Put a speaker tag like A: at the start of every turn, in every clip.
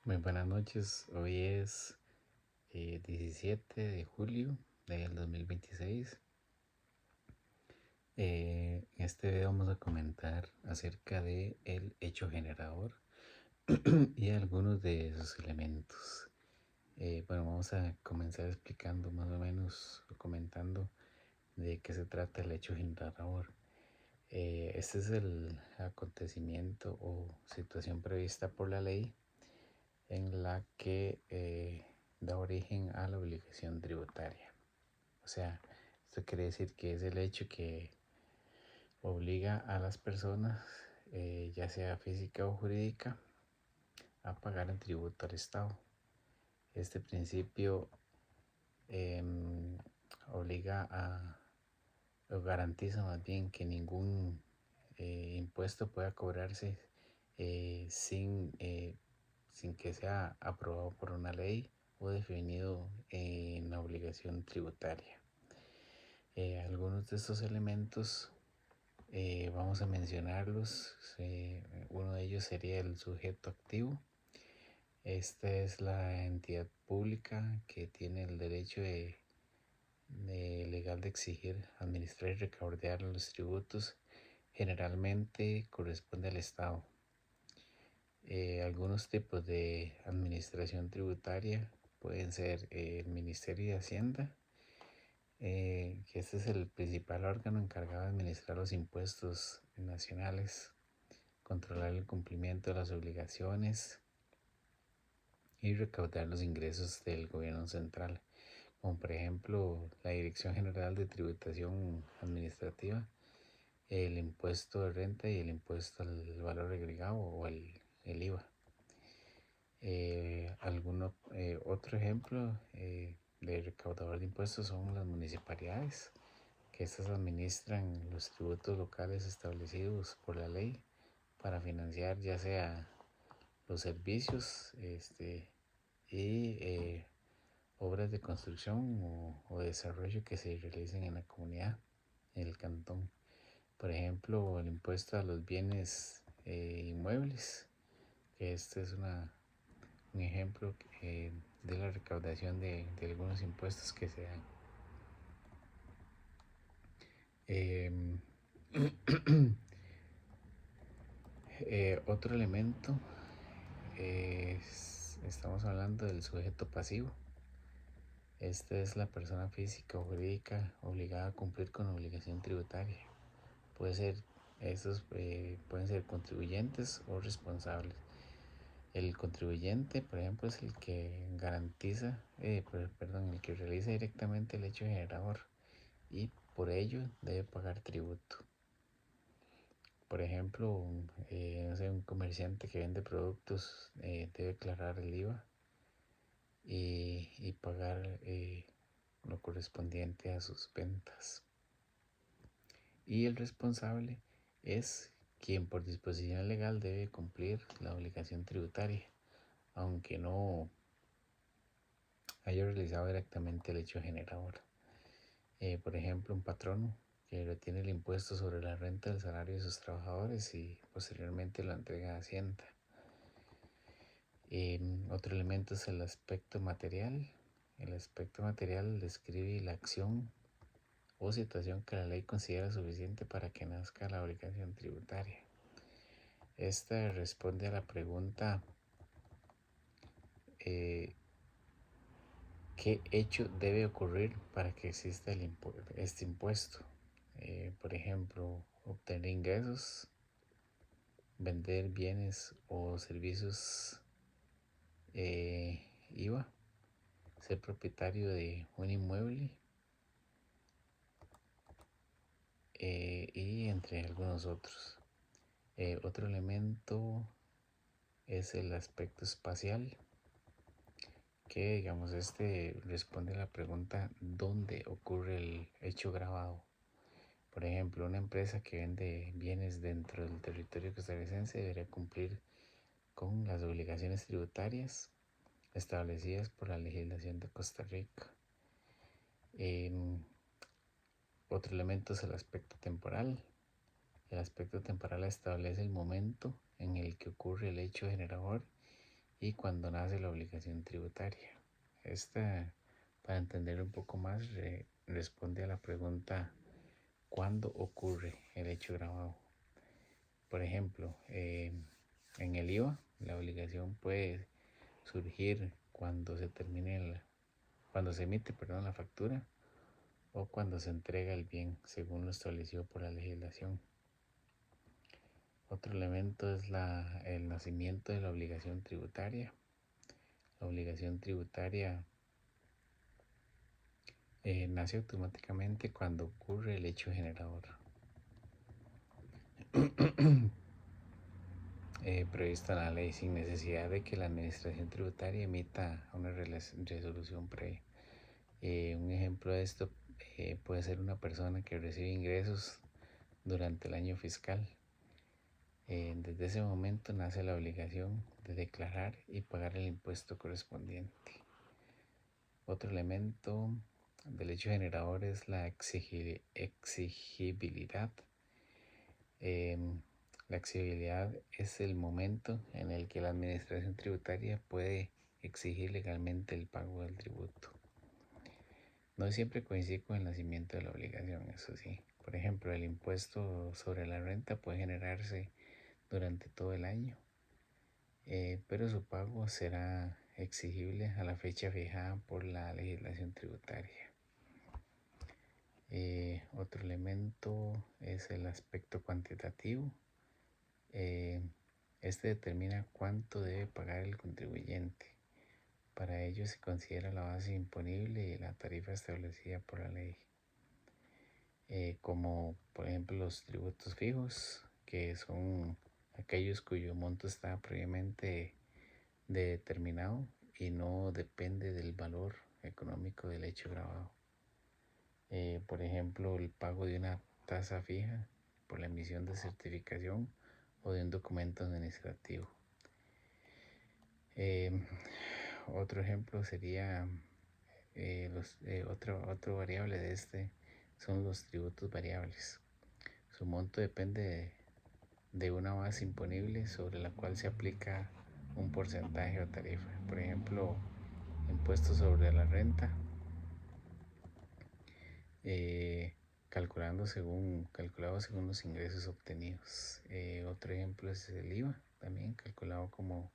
A: Muy buenas noches, hoy es 17 de julio del 2026. En este video vamos a comentar acerca de el hecho generador y algunos de sus elementos. Bueno, vamos a comenzar explicando más o menos o comentando de qué se trata el hecho generador. Este es el acontecimiento o situación prevista por la ley en la que da origen a la obligación tributaria. O sea, esto quiere decir que es el hecho que obliga a las personas, ya sea física o jurídica, a pagar un tributo al Estado. Este principio obliga o garantiza más bien que ningún impuesto pueda cobrarse sin que sea aprobado por una ley o definido en la obligación tributaria. Algunos de estos elementos vamos a mencionarlos. Uno de ellos sería el sujeto activo. Esta es la entidad pública que tiene el derecho legal de exigir, administrar y recaudar los tributos. Generalmente corresponde al Estado. Algunos tipos de administración tributaria pueden ser el Ministerio de Hacienda, que este es el principal órgano encargado de administrar los impuestos nacionales, controlar el cumplimiento de las obligaciones y recaudar los ingresos del gobierno central, como por ejemplo la Dirección General de Tributación Administrativa, el impuesto de renta y el impuesto al valor agregado o el IVA. Otro ejemplo de recaudador de impuestos son las municipalidades, que estas administran los tributos locales establecidos por la ley para financiar ya sea los servicios y obras de construcción o desarrollo que se realicen en la comunidad, en el cantón. Por ejemplo, el impuesto a los bienes inmuebles, que este es un ejemplo de la recaudación de algunos impuestos que se dan. Em, Otro elemento estamos hablando del sujeto pasivo. Esta es la persona física o jurídica obligada a cumplir con la obligación tributaria. Estos pueden ser contribuyentes o responsables. El contribuyente, por ejemplo, es el que garantiza, el que realiza directamente el hecho generador y por ello debe pagar tributo. Por ejemplo, no sé, un comerciante que vende productos debe declarar el IVA y pagar lo correspondiente a sus ventas. Y el responsable es quien por disposición legal debe cumplir la obligación tributaria, aunque no haya realizado directamente el hecho generador. Por ejemplo, un patrono que retiene el impuesto sobre la renta del salario de sus trabajadores y posteriormente lo entrega a Hacienda. Otro elemento es el aspecto material. El aspecto material describe la acción o situación que la ley considera suficiente para que nazca la obligación tributaria. Esta responde a la pregunta ¿qué hecho debe ocurrir para que exista este impuesto? Por ejemplo, obtener ingresos, vender bienes o servicios IVA, ser propietario de un inmueble y entre algunos otros. Otro elemento es el aspecto espacial, que digamos responde a la pregunta ¿dónde ocurre el hecho grabado? Por ejemplo, una empresa que vende bienes dentro del territorio costarricense deberá cumplir con las obligaciones tributarias establecidas por la legislación de Costa Rica. Otro elemento es el aspecto temporal. El aspecto temporal establece el momento en el que ocurre el hecho generador y cuando nace la obligación tributaria. Esta, para entender un poco más, responde a la pregunta ¿cuándo ocurre el hecho grabado? Por ejemplo, en el IVA, la obligación puede surgir cuando cuando se emite, perdón, la factura o cuando se entrega el bien, según lo establecido por la legislación. Otro elemento es el nacimiento de la obligación tributaria. La obligación tributaria nace automáticamente cuando ocurre el hecho generador. Prevista en la ley sin necesidad de que la administración tributaria emita una resolución previa. Un ejemplo de esto puede ser una persona que recibe ingresos durante el año fiscal. Desde ese momento nace la obligación de declarar y pagar el impuesto correspondiente. Otro elemento del hecho generador es la exigibilidad. La exigibilidad es el momento en el que la administración tributaria puede exigir legalmente el pago del tributo. No siempre coincide con el nacimiento de la obligación, eso sí. Por ejemplo, el impuesto sobre la renta puede generarse durante todo el año, pero su pago será exigible a la fecha fijada por la legislación tributaria. Otro elemento es el aspecto cuantitativo. Este determina cuánto debe pagar el contribuyente. Para ello se considera la base imponible y la tarifa establecida por la ley. Como por ejemplo los tributos fijos, que son aquellos cuyo monto está previamente determinado y no depende del valor económico del hecho grabado. Por ejemplo, el pago de una tasa fija por la emisión de certificación o de un documento administrativo. Otro ejemplo sería otro variable de este son los tributos variables. Su monto depende de una base imponible sobre la cual se aplica un porcentaje o tarifa. Por ejemplo, impuestos sobre la renta, calculado según los ingresos obtenidos. Otro ejemplo es el IVA, también calculado como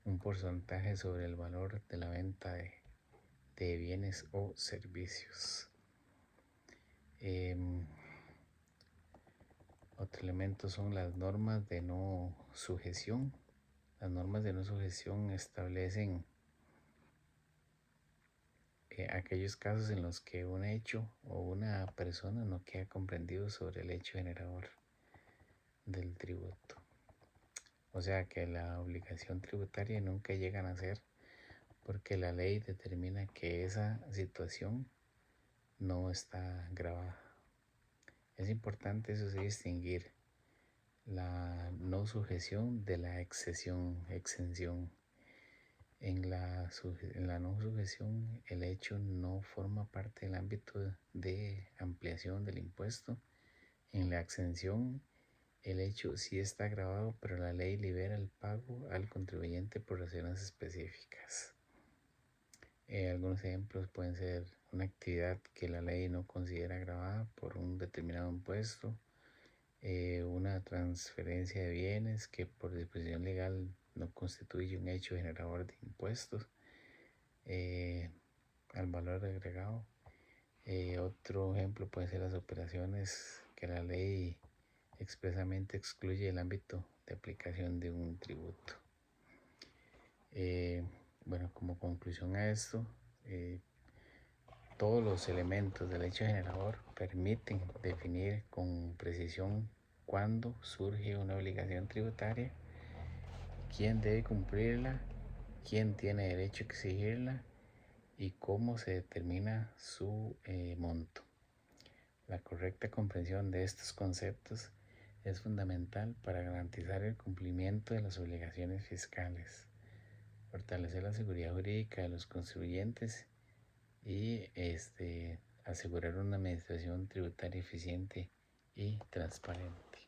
A: un porcentaje sobre el valor de la venta de bienes o servicios. Otro elemento son las normas de no sujeción. Las normas de no sujeción establecen aquellos casos en los que un hecho o una persona no queda comprendido sobre el hecho generador del tributo. O sea que la obligación tributaria nunca llega a nacer porque la ley determina que esa situación no está grabada. Es importante eso sí distinguir la no sujeción de la exención. En la no sujeción, el hecho no forma parte del ámbito de ampliación del impuesto. En la exención, el hecho sí está grabado, pero la ley libera el pago al contribuyente por razones específicas. Algunos ejemplos pueden ser una actividad que la ley no considera grabada por un determinado impuesto, una transferencia de bienes que por disposición legal no constituye un hecho generador de impuestos al valor agregado. Otro ejemplo puede ser las operaciones que la ley expresamente excluye el ámbito de aplicación de un tributo. Bueno, como conclusión a esto, todos los elementos del hecho generador permiten definir con precisión cuándo surge una obligación tributaria, quién debe cumplirla, quién tiene derecho a exigirla y cómo se determina su monto. La correcta comprensión de estos conceptos es fundamental para garantizar el cumplimiento de las obligaciones fiscales, fortalecer la seguridad jurídica de los contribuyentes y asegurar una administración tributaria eficiente y transparente.